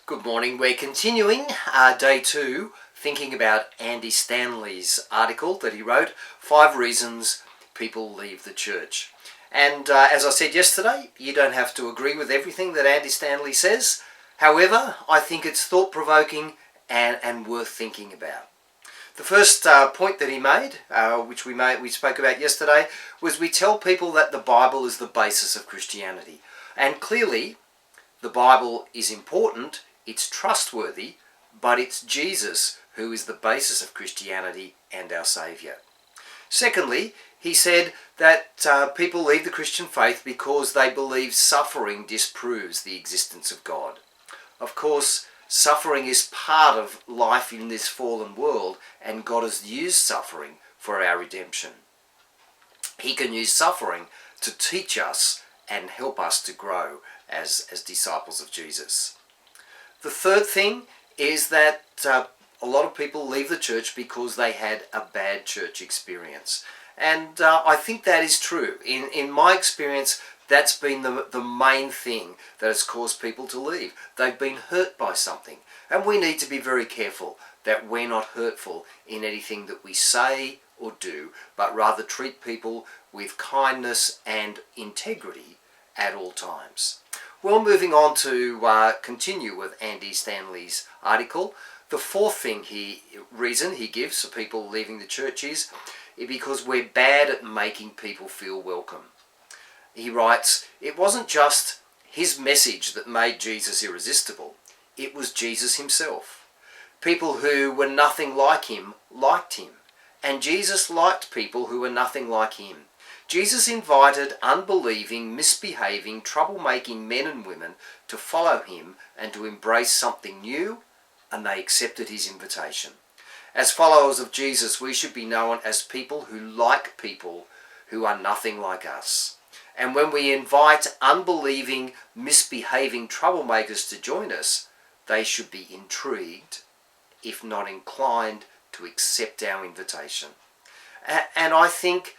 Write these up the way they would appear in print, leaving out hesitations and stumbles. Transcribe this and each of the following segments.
Good morning. We're continuing day 2, thinking about Andy Stanley's article that he wrote, 5 Reasons People Leave the Church. And as I said yesterday, you don't have to agree with everything that Andy Stanley says. However, I think it's thought-provoking and worth thinking about. The first point that he made, which we spoke about yesterday, was we tell people that the Bible is the basis of Christianity. And clearly, the Bible is important, it's trustworthy, but it's Jesus who is the basis of Christianity and our Saviour. Secondly, he said that people leave the Christian faith because they believe suffering disproves the existence of God. Of course, suffering is part of life in this fallen world, and God has used suffering for our redemption. He can use suffering to teach us and help us to grow as disciples of Jesus. The third thing is that a lot of people leave the church because they had a bad church experience. And I think that is true. In my experience, that's been the main thing that has caused people to leave. They've been hurt by something. And we need to be very careful that we're not hurtful in anything that we say or do, but rather treat people with kindness and integrity at all times. Well, moving on to continue with Andy Stanley's article, the fourth reason he gives for people leaving the church is because we're bad at making people feel welcome. He writes, it wasn't just his message that made Jesus irresistible, it was Jesus himself. People who were nothing like him liked him, and Jesus liked people who were nothing like him. Jesus invited unbelieving, misbehaving, troublemaking men and women to follow him and to embrace something new, and they accepted his invitation. As followers of Jesus, we should be known as people who like people who are nothing like us. And when we invite unbelieving, misbehaving troublemakers to join us, they should be intrigued, if not inclined, to accept our invitation. And I think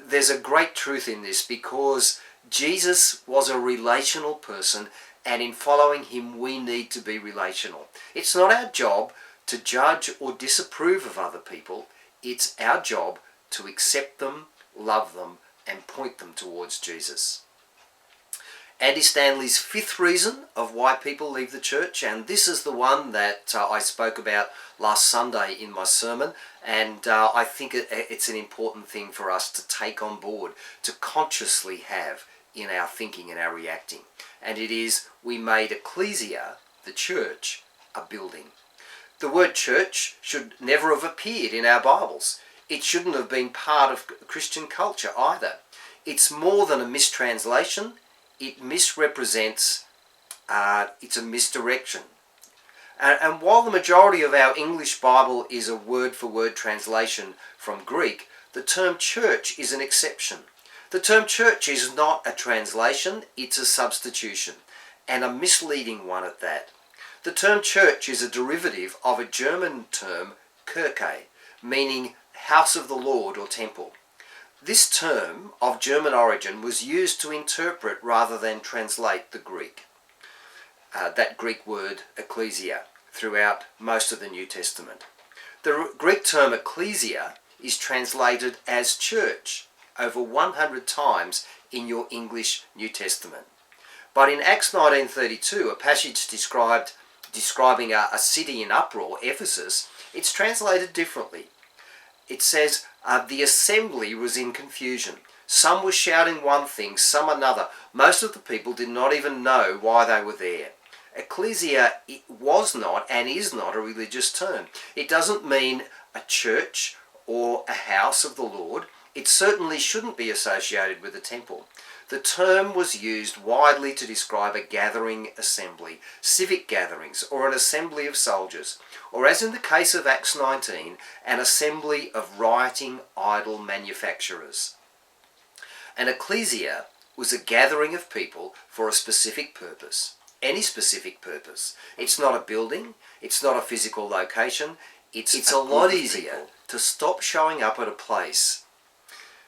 there's a great truth in this, because Jesus was a relational person, and in following him we need to be relational. It's not our job to judge or disapprove of other people. It's our job to accept them, love them, and point them towards Jesus. Andy Stanley's fifth reason of why people leave the church, and this is the one that I spoke about last Sunday in my sermon, and I think it's an important thing for us to take on board, to consciously have in our thinking and our reacting. And it is, we made ecclesia, the church, a building. The word church should never have appeared in our Bibles. It shouldn't have been part of Christian culture either. It's more than a mistranslation. It misrepresents, it's a misdirection. And while the majority of our English Bible is a word-for-word translation from Greek, the term church is an exception. The term church is not a translation, it's a substitution, and a misleading one at that. The term church is a derivative of a German term, Kirche, meaning house of the Lord or temple. This term of German origin was used to interpret rather than translate the Greek. That Greek word ecclesia throughout most of the New Testament. The Greek term ecclesia is translated as church over 100 times in your English New Testament. But in Acts 19:32, a passage describing a city in uproar, Ephesus, it's translated differently. It says, the assembly was in confusion. Some were shouting one thing, some another. Most of the people did not even know why they were there. Ecclesia was not and is not a religious term. It doesn't mean a church or a house of the Lord. It certainly shouldn't be associated with a temple. The term was used widely to describe a gathering assembly, civic gatherings, or an assembly of soldiers, or as in the case of Acts 19, an assembly of rioting idol manufacturers. An ecclesia was a gathering of people for a specific purpose, any specific purpose. It's not a building, it's not a physical location, it's a lot easier to stop showing up at a place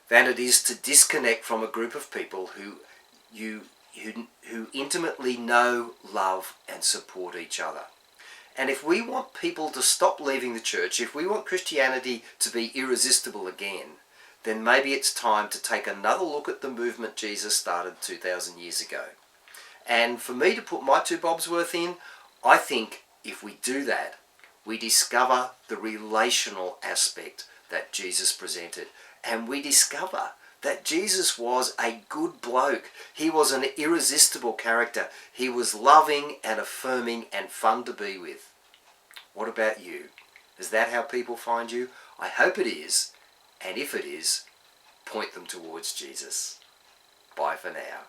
than it is to disconnect from a group of people who you who intimately know, love and support each other. And if we want people to stop leaving the church, if we want Christianity to be irresistible again, then maybe it's time to take another look at the movement Jesus started 2,000 years ago. And for me to put my 2 bobs worth in, I think if we do that, we discover the relational aspect that Jesus presented. And we discover that Jesus was a good bloke. He was an irresistible character. He was loving and affirming and fun to be with. What about you? Is that how people find you? I hope it is. And if it is, point them towards Jesus. Bye for now.